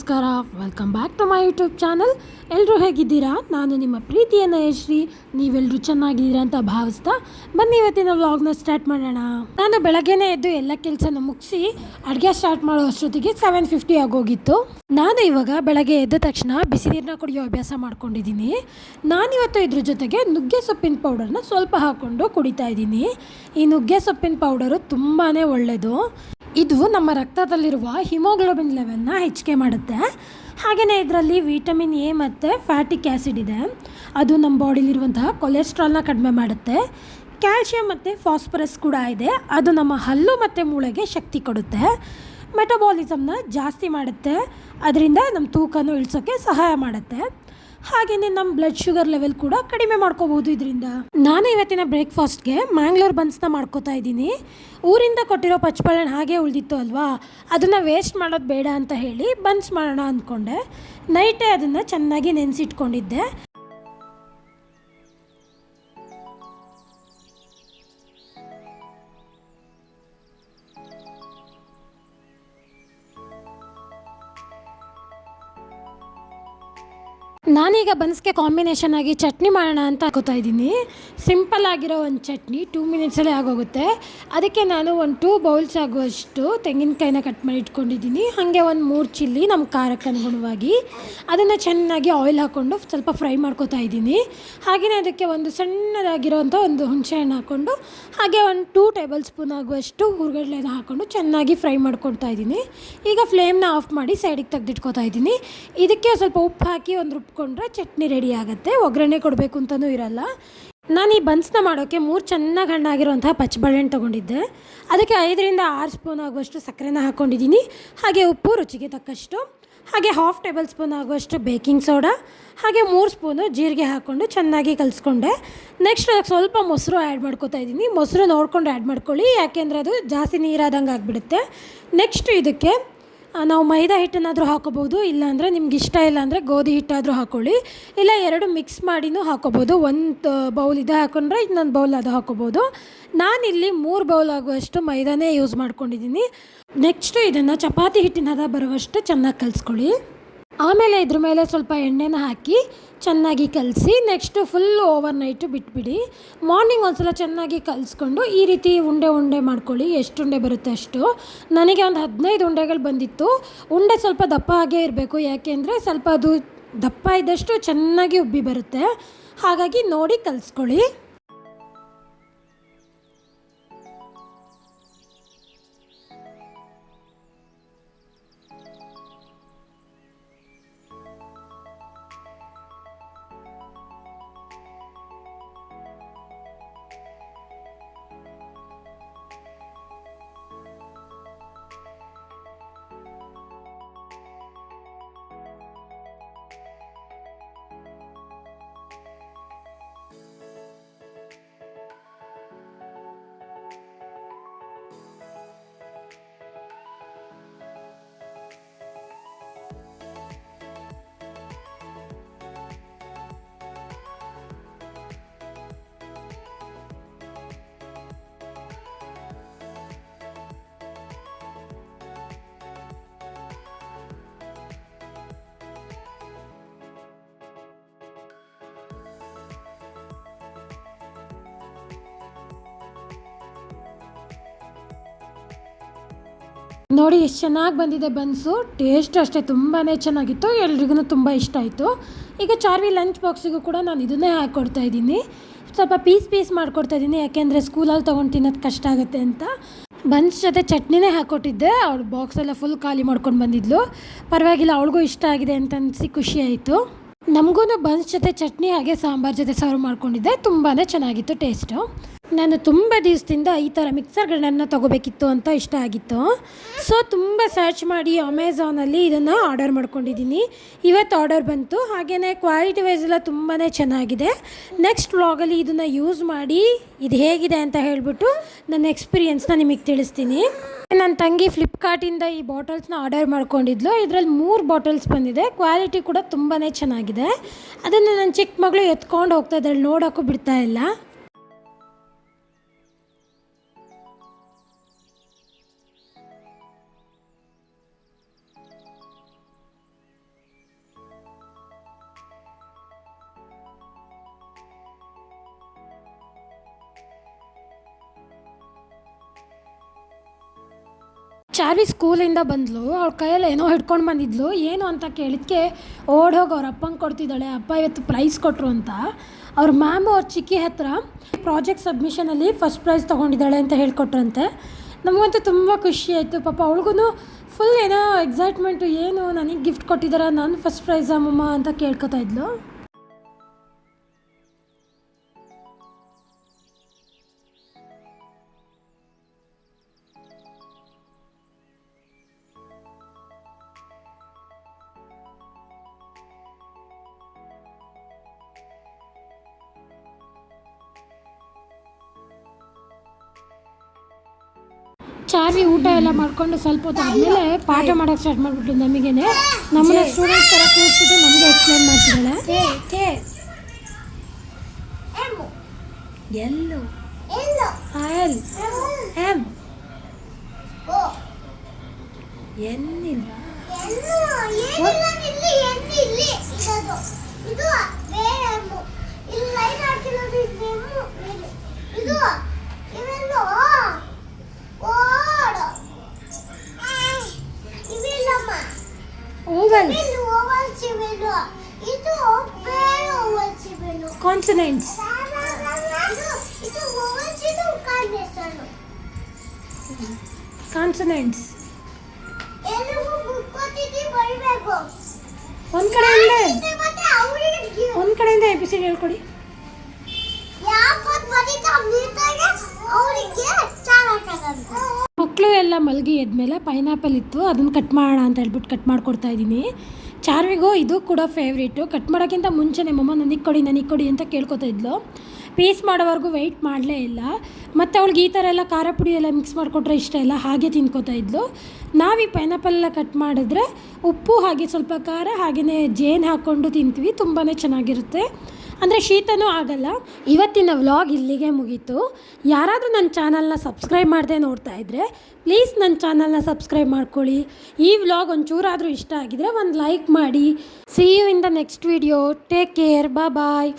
ನಮಸ್ಕಾರ, welcome back to my YouTube channel. ಎಲ್ಲರೂ ಹೇಗಿದ್ದೀರಾ? ನಾನು ನಿಮ್ಮ ಪ್ರೀತಿಯ ನಯಶ್ರೀ. ನೀವೆಲ್ಲರೂ ಚೆನ್ನಾಗಿದ್ದೀರಾ ಅಂತ ಭಾವಿಸ್ತಾ ಬನ್ನಿ ಇವತ್ತಿನ ವ್ಲಾಗ್ನ ಸ್ಟಾರ್ಟ್ ಮಾಡೋಣ. ನಾನು ಬೆಳಗ್ಗೆನೇ ಎದ್ದು ಎಲ್ಲ ಕೆಲಸನ ಮುಗಿಸಿ ಅಡುಗೆ ಸ್ಟಾರ್ಟ್ ಮಾಡೋ ಅಷ್ಟೊತ್ತಿಗೆ 7:50 ಆಗೋಗಿತ್ತು. ನಾನು ಇವಾಗ ಬೆಳಗ್ಗೆ ಎದ್ದ ತಕ್ಷಣ ಬಿಸಿ ನೀರನ್ನ ಕುಡಿಯೋ ಅಭ್ಯಾಸ ಮಾಡ್ಕೊಂಡಿದ್ದೀನಿ. ನಾನಿವತ್ತು ಇದ್ರ ಜೊತೆಗೆ ನುಗ್ಗೆ ಸೊಪ್ಪಿನ ಪೌಡರ್ನ ಸ್ವಲ್ಪ ಹಾಕ್ಕೊಂಡು ಕುಡಿತಾ ಇದ್ದೀನಿ. ಈ ನುಗ್ಗೆ ಸೊಪ್ಪಿನ ಪೌಡರು ತುಂಬಾ ಒಳ್ಳೆಯದು. ಇದು ನಮ್ಮ ರಕ್ತದಲ್ಲಿರುವ ಹಿಮೋಗ್ಲೋಬಿನ್ ಲೆವೆಲ್ನ ಹೆಚ್ಚಿಗೆ ಮಾಡುತ್ತೆ. ಹಾಗೆಯೇ ಇದರಲ್ಲಿ ವಿಟಮಿನ್ ಎ ಮತ್ತು ಫ್ಯಾಟಿಕ್ ಆ್ಯಸಿಡ್ ಇದೆ. ಅದು ನಮ್ಮ ಬಾಡಿಲಿರುವಂತಹ ಕೊಲೆಸ್ಟ್ರಾಲ್ನ ಕಡಿಮೆ ಮಾಡುತ್ತೆ. ಕ್ಯಾಲ್ಶಿಯಂ ಮತ್ತು ಫಾಸ್ಫರಸ್ ಕೂಡ ಇದೆ. ಅದು ನಮ್ಮ ಹಲ್ಲು ಮತ್ತು ಮೂಳೆಗೆ ಶಕ್ತಿ ಕೊಡುತ್ತೆ. ಮೆಟಬಾಲಿಸಮ್ನ ಜಾಸ್ತಿ ಮಾಡುತ್ತೆ. ಅದರಿಂದ ನಮ್ಮ ತೂಕನೂ ಇಳಿಸೋಕ್ಕೆ ಸಹಾಯ ಮಾಡುತ್ತೆ. ಹಾಗೆಯೇ ನಮ್ಮ ಬ್ಲಡ್ ಶುಗರ್ ಲೆವೆಲ್ ಕೂಡ ಕಡಿಮೆ ಮಾಡ್ಕೋಬಹುದು ಇದರಿಂದ. ನಾನು ಇವತ್ತಿನ ಬ್ರೇಕ್ಫಾಸ್ಟ್ಗೆ ಮ್ಯಾಂಗ್ಳೂರ್ ಬನ್ಸ್ನ ಮಾಡ್ಕೋತಾ ಇದ್ದೀನಿ. ಊರಿಂದ ಕೊಟ್ಟಿರೋ ಪಚ್ಚಬಾಳೆಹಣ್ಣು ಹಾಗೆ ಉಳಿದಿತ್ತು ಅಲ್ವಾ, ಅದನ್ನು ವೇಸ್ಟ್ ಮಾಡೋದು ಬೇಡ ಅಂತ ಹೇಳಿ ಬನ್ಸ್ ಮಾಡೋಣ ಅಂದ್ಕೊಂಡೆ. ನೈಟೇ ಅದನ್ನು ಚೆನ್ನಾಗಿ ನೆನೆಸಿಟ್ಕೊಂಡಿದ್ದೆ. ನಾನೀಗ ಬನ್ಸ್ಗೆ ಕಾಂಬಿನೇಷನ್ ಆಗಿ ಚಟ್ನಿ ಮಾಡೋಣ ಅಂತ ಹಾಕೋತಾ ಇದ್ದೀನಿ. ಸಿಂಪಲ್ ಆಗಿರೋ ಒಂದು ಚಟ್ನಿ 2 ಮಿನಿಟ್ಸಲ್ಲೇ ಆಗೋಗುತ್ತೆ. ಅದಕ್ಕೆ ನಾನು ಒಂದು 2 ಬೌಲ್ಸ್ ಆಗುವಷ್ಟು ತೆಂಗಿನಕಾಯಿನ ಕಟ್ ಮಾಡಿ ಇಟ್ಕೊಂಡಿದ್ದೀನಿ. ಹಾಗೆ ಒಂದು 3 ಚಿಲ್ಲಿ ನಮ್ಮ ಖಾರಕ್ಕೆ ಅನುಗುಣವಾಗಿ ಅದನ್ನು ಚೆನ್ನಾಗಿ ಆಯಿಲ್ ಹಾಕ್ಕೊಂಡು ಸ್ವಲ್ಪ ಫ್ರೈ ಮಾಡ್ಕೋತಾ ಇದ್ದೀನಿ. ಹಾಗೆಯೇ ಅದಕ್ಕೆ ಒಂದು ಸಣ್ಣದಾಗಿರೋವಂಥ ಒಂದು ಹುಣಸೆಹಣ್ಣು ಹಾಕ್ಕೊಂಡು ಹಾಗೆ ಒಂದು 2 ಟೇಬಲ್ ಸ್ಪೂನ್ ಆಗುವಷ್ಟು ಹುರ್ಗಡ್ಲೆನ ಹಾಕ್ಕೊಂಡು ಚೆನ್ನಾಗಿ ಫ್ರೈ ಮಾಡ್ಕೊಳ್ತಾ ಇದ್ದೀನಿ. ಈಗ ಫ್ಲೇಮ್ನ ಆಫ್ ಮಾಡಿ ಸೈಡಿಗೆ ತೆಗೆದಿಟ್ಕೋತಾ ಇದ್ದೀನಿ. ಇದಕ್ಕೆ ಸ್ವಲ್ಪ ಉಪ್ಪು ಹಾಕಿ ಒಂದು ರುಬ್ಕೊಂಡ್ರೆ ಚಟ್ನಿ ರೆಡಿ ಆಗುತ್ತೆ. ಒಗ್ಗರಣೆ ಕೊಡಬೇಕು ಅಂತಲೂ ಇರಲ್ಲ. ನಾನು ಈ ಬನ್ಸ್ನ ಮಾಡೋಕ್ಕೆ 3 ಚೆನ್ನಾಗಿ ಹಣ್ಣಾಗಿರುವಂತಹ ಪಚ್ಚಬಾಳೆಹಣ್ಣು ತೊಗೊಂಡಿದ್ದೆ. ಅದಕ್ಕೆ 5ರಿಂದ 6 ಸ್ಪೂನ್ ಆಗುವಷ್ಟು ಸಕ್ಕರೆನ ಹಾಕ್ಕೊಂಡಿದ್ದೀನಿ. ಹಾಗೆ ಉಪ್ಪು ರುಚಿಗೆ ತಕ್ಕಷ್ಟು, ಹಾಗೆ 1/2 ಟೇಬಲ್ ಸ್ಪೂನ್ ಆಗುವಷ್ಟು ಬೇಕಿಂಗ್ ಸೋಡಾ, ಹಾಗೆ 3 ಸ್ಪೂನು ಜೀರಿಗೆ ಹಾಕ್ಕೊಂಡು ಚೆನ್ನಾಗಿ ಕಲಿಸ್ಕೊಂಡೆ. ನೆಕ್ಸ್ಟ್ ಅದಕ್ಕೆ ಸ್ವಲ್ಪ ಮೊಸರು ಆ್ಯಡ್ ಮಾಡ್ಕೋತಾ ಇದ್ದೀನಿ. ಮೊಸರು ನೋಡ್ಕೊಂಡು ಆ್ಯಡ್ ಮಾಡ್ಕೊಳ್ಳಿ, ಯಾಕೆಂದರೆ ಅದು ಜಾಸ್ತಿ ನೀರಾದಂಗೆ ಆಗಿಬಿಡುತ್ತೆ. ನೆಕ್ಸ್ಟ್ ಇದಕ್ಕೆ ನಾವು ಮೈದಾ ಹಿಟ್ಟನ್ನಾದರೂ ಹಾಕೋಬೋದು, ಇಲ್ಲಾಂದರೆ ನಿಮ್ಗೆ ಇಷ್ಟ ಇಲ್ಲ ಅಂದರೆ ಗೋಧಿ ಹಿಟ್ಟಾದರೂ ಹಾಕ್ಕೊಳ್ಳಿ, ಇಲ್ಲ 2 ಮಿಕ್ಸ್ ಮಾಡಿನೂ ಹಾಕೋಬೋದು. ಒಂದು ಬೌಲ್ ಇದು ಹಾಕೊಂಡ್ರೆ ಇನ್ನೊಂದು ಬೌಲ್ ಅದು ಹಾಕೋಬೋದು. ನಾನಿಲ್ಲಿ 3 ಬೌಲ್ ಆಗುವಷ್ಟು ಮೈದಾನೇ ಯೂಸ್ ಮಾಡ್ಕೊಂಡಿದ್ದೀನಿ. ನೆಕ್ಸ್ಟು ಇದನ್ನು ಚಪಾತಿ ಹಿಟ್ಟಿನ ಹದ ಬರುವಷ್ಟು ಚೆನ್ನಾಗಿ ಕಲಿಸ್ಕೊಳ್ಳಿ. ಆಮೇಲೆ ಇದ್ರ ಮೇಲೆ ಸ್ವಲ್ಪ ಎಣ್ಣೆನ ಹಾಕಿ ಚೆನ್ನಾಗಿ ಕಲಸಿ ನೆಕ್ಸ್ಟು ಫುಲ್ಲು ಓವರ್ ನೈಟು ಬಿಟ್ಬಿಡಿ. ಮಾರ್ನಿಂಗ್ ಒಂದು ಸಲ ಚೆನ್ನಾಗಿ ಕಲಿಸ್ಕೊಂಡು ಈ ರೀತಿ ಉಂಡೆ ಮಾಡ್ಕೊಳ್ಳಿ. ಎಷ್ಟು ಉಂಡೆ ಬರುತ್ತೆ ಅಷ್ಟು. ನನಗೆ ಒಂದು 15 ಉಂಡೆಗಳು ಬಂದಿತ್ತು. ಉಂಡೆ ಸ್ವಲ್ಪ ದಪ್ಪ ಆಗೇ ಇರಬೇಕು, ಯಾಕೆಂದರೆ ಸ್ವಲ್ಪ ಅದು ದಪ್ಪ ಇದ್ದಷ್ಟು ಚೆನ್ನಾಗಿ ಉಬ್ಬಿ ಬರುತ್ತೆ. ಹಾಗಾಗಿ ನೋಡಿ ಕಲಿಸ್ಕೊಳ್ಳಿ. ನೋಡಿ ಎಷ್ಟು ಚೆನ್ನಾಗಿ ಬಂದಿದೆ ಬನ್ಸು. ಟೇಸ್ಟ್ ಅಷ್ಟೇ ತುಂಬಾ ಚೆನ್ನಾಗಿತ್ತು. ಎಲ್ರಿಗೂ ತುಂಬ ಇಷ್ಟ ಆಯಿತು. ಈಗ ಚಾರ್ವಿ ಲಂಚ್ ಬಾಕ್ಸಿಗೂ ಕೂಡ ನಾನು ಇದನ್ನೇ ಹಾಕ್ಕೊಡ್ತಾ ಇದ್ದೀನಿ. ಸ್ವಲ್ಪ ಪೀಸ್ ಮಾಡ್ಕೊಡ್ತಾ ಇದ್ದೀನಿ, ಯಾಕೆಂದರೆ ಸ್ಕೂಲಲ್ಲಿ ತೊಗೊಂಡು ತಿನ್ನೋದು ಕಷ್ಟ ಆಗುತ್ತೆ ಅಂತ. ಬನ್ಸ್ ಜೊತೆ ಚಟ್ನಿನೇ ಹಾಕ್ಕೊಟ್ಟಿದ್ದೆ. ಅವಳು ಬಾಕ್ಸೆಲ್ಲ ಫುಲ್ ಖಾಲಿ ಮಾಡ್ಕೊಂಡು ಬಂದಿದ್ಲು. ಪರವಾಗಿಲ್ಲ, ಅವಳಿಗೂ ಇಷ್ಟ ಆಗಿದೆ ಅಂತ ಅನಿಸಿ ಖುಷಿ ಆಯಿತು. ನಮಗೂ ಬನ್ಸ್ ಜೊತೆ ಚಟ್ನಿ ಹಾಗೆ ಸಾಂಬಾರು ಜೊತೆ ಸರ್ವ್ ಮಾಡ್ಕೊಂಡಿದ್ದೆ. ತುಂಬಾ ಚೆನ್ನಾಗಿತ್ತು ಟೇಸ್ಟು. ನಾನು ತುಂಬ ದಿವಸದಿಂದ ಈ ಥರ ಮಿಕ್ಸರ್ ಗ್ರೈಂಡರ್ನ ತೊಗೋಬೇಕಿತ್ತು ಅಂತ ಇಷ್ಟ ಆಗಿತ್ತು. ಸೊ ತುಂಬ ಸರ್ಚ್ ಮಾಡಿ ಅಮೆಝಾನಲ್ಲಿ ಇದನ್ನು ಆರ್ಡರ್ ಮಾಡ್ಕೊಂಡಿದ್ದೀನಿ. ಇವತ್ತು ಆರ್ಡರ್ ಬಂತು. ಹಾಗೆಯೇ ಕ್ವಾಲಿಟಿ ವೈಸ್ ಎಲ್ಲ ತುಂಬಾ ಚೆನ್ನಾಗಿದೆ. ನೆಕ್ಸ್ಟ್ ವ್ಲಾಗಲ್ಲಿ ಇದನ್ನು ಯೂಸ್ ಮಾಡಿ ಇದು ಹೇಗಿದೆ ಅಂತ ಹೇಳಿಬಿಟ್ಟು ನನ್ನ ಎಕ್ಸ್ಪೀರಿಯೆನ್ಸ್ನ ನಿಮಗೆ ತಿಳಿಸ್ತೀನಿ. ನನ್ನ ತಂಗಿ ಫ್ಲಿಪ್ಕಾರ್ಟಿಂದ ಈ ಬಾಟಲ್ಸ್ನ ಆರ್ಡರ್ ಮಾಡ್ಕೊಂಡಿದ್ಲು. ಇದರಲ್ಲಿ 3 ಬಾಟಲ್ಸ್ ಬಂದಿದೆ. ಕ್ವಾಲಿಟಿ ಕೂಡ ತುಂಬಾ ಚೆನ್ನಾಗಿದೆ. ಅದನ್ನು ನನ್ನ ಚಿಕ್ಕ ಮಗಳು ಎತ್ಕೊಂಡು ಹೋಗ್ತಾ ಇದ್ದಾಳೆ, ನೋಡೋಕ್ಕೂ ಬಿಡ್ತಾ ಇಲ್ಲ. ಚಾರ್ವಿ ಸ್ಕೂಲಿಂದ ಬಂದಳು, ಅವಳ ಕೈಯಲ್ಲಿ ಏನೋ ಹಿಡ್ಕೊಂಡು ಬಂದಿದ್ಲು. ಏನು ಅಂತ ಕೇಳಿದ್ಕೆ ಓಡೋಗಿ ಅವ್ರ ಅಪ್ಪಂಗೆ ಕೊಡ್ತಿದ್ದಾಳೆ. ಅಪ್ಪ ಇವತ್ತು ಪ್ರೈಸ್ ಕೊಟ್ಟರು ಅಂತ. ಅವ್ರ ಮ್ಯಾಮು ಅವ್ರ ಚಿಕ್ಕಿ ಹತ್ರ ಪ್ರಾಜೆಕ್ಟ್ ಸಬ್ಮಿಷನಲ್ಲಿ ಫಸ್ಟ್ ಪ್ರೈಸ್ ತೊಗೊಂಡಿದ್ದಾಳೆ ಅಂತ ಹೇಳ್ಕೊಟ್ರಂತೆ. ನಮಗಂತೂ ತುಂಬ ಖುಷಿ ಆಯಿತು. ಪಾಪ ಅವಳಿಗೂ ಫುಲ್ ಏನೋ ಎಕ್ಸೈಟ್ಮೆಂಟು, ಏನು ನನಗೆ ಗಿಫ್ಟ್ ಕೊಟ್ಟಿದ್ದಾರೆ, ನಾನು ಫಸ್ಟ್ ಪ್ರೈಸ್ ಅಮ್ಮಮ್ಮ ಅಂತ ಕೇಳ್ಕೊತಾ ಇದ್ಲು. ಚಾರ್ವಿ ಊಟ ಎಲ್ಲ ಮಾಡ್ಕೊಂಡು ಸ್ವಲ್ಪ ಹೊತ್ತು ಆದಮೇಲೆ ಪಾಠ ಮಾಡೋಕ್ಕೆ ಸ್ಟಾರ್ಟ್ ಮಾಡಿಬಿಟ್ಲು. ನಮಗೇನೆ ನಮ್ಮನ್ನ ಸ್ಟೂಡೆಂಟ್ಸ್ ಥರ ಕೂರಿಸ್ಬಿಟ್ಟು ನಮಗೆ ಎಕ್ಸ್ಪ್ಲೇನ್ ಮಾಡ್ತಿದ್ದಾಳೆ. ಕಾನ್ಸನೆಂಟ್ಸ್, ಕಾನ್ಸನೆಂಟ್ಸ್ ಒಂದ್ ಕಡೆಯಿಂದ ಎಪಿಸೋಡ್ ಹೇಳ್ಕೊಡಿ. ಮಕ್ಕಳು ಎಲ್ಲ ಮಲಗಿ ಎದ್ಮೇಲೆ ಪೈನಾಪಲ್ ಇತ್ತು, ಅದನ್ನು ಕಟ್ ಮಾಡೋಣ ಅಂತ ಹೇಳ್ಬಿಟ್ಟು ಕಟ್ ಮಾಡಿಕೊಡ್ತಾ ಇದ್ದೀನಿ. ಚಾರ್ವಿಗೂ ಇದು ಕೂಡ ಫೇವ್ರೇಟು. ಕಟ್ ಮಾಡೋಕ್ಕಿಂತ ಮುಂಚೆನೇ ಮಮ್ಮ ನನಗೆ ಕೊಡಿ ಅಂತ ಕೇಳ್ಕೊತಾ ಇದ್ಲು. ಪೀಸ್ ಮಾಡೋವರೆಗೂ ವೆಯ್ಟ್ ಮಾಡಲೇ ಇಲ್ಲ. ಮತ್ತು ಅವಳಿಗೆ ಈ ಥರ ಎಲ್ಲ ಖಾರ ಪುಡಿ ಎಲ್ಲ ಮಿಕ್ಸ್ ಮಾಡಿಕೊಟ್ರೆ ಇಷ್ಟ ಇಲ್ಲ, ಹಾಗೆ ತಿನ್ಕೋತಾ ಇದ್ಲು. ನಾವು ಈ ಪೈನಾಪಲ್ ಎಲ್ಲ ಕಟ್ ಮಾಡಿದ್ರೆ ಉಪ್ಪು ಹಾಗೆ ಸ್ವಲ್ಪ ಖಾರ ಹಾಗೆಯೇ ಜೇನು ಹಾಕ್ಕೊಂಡು ತಿಂತೀವಿ, ತುಂಬಾ ಚೆನ್ನಾಗಿರುತ್ತೆ. ಅಂದರೆ ಶೀತನೂ ಆಗಲ್ಲ. ಇವತ್ತಿನ ವ್ಲಾಗ್ ಇಲ್ಲಿಗೆ ಮುಗೀತು. ಯಾರಾದರೂ ನನ್ನ ಚಾನಲ್ನ ಸಬ್ಸ್ಕ್ರೈಬ್ ಮಾಡದೆ ನೋಡ್ತಾ ಇದ್ದರೆ ಪ್ಲೀಸ್ ನನ್ನ ಚಾನಲ್ನ ಸಬ್ಸ್ಕ್ರೈಬ್ ಮಾಡ್ಕೊಳ್ಳಿ. ಈ ವ್ಲಾಗ್ ಒಂಚೂರಾದರೂ ಇಷ್ಟ ಆಗಿದರೆ ಒಂದು ಲೈಕ್ ಮಾಡಿ. See you in the next video. Take care. Bye.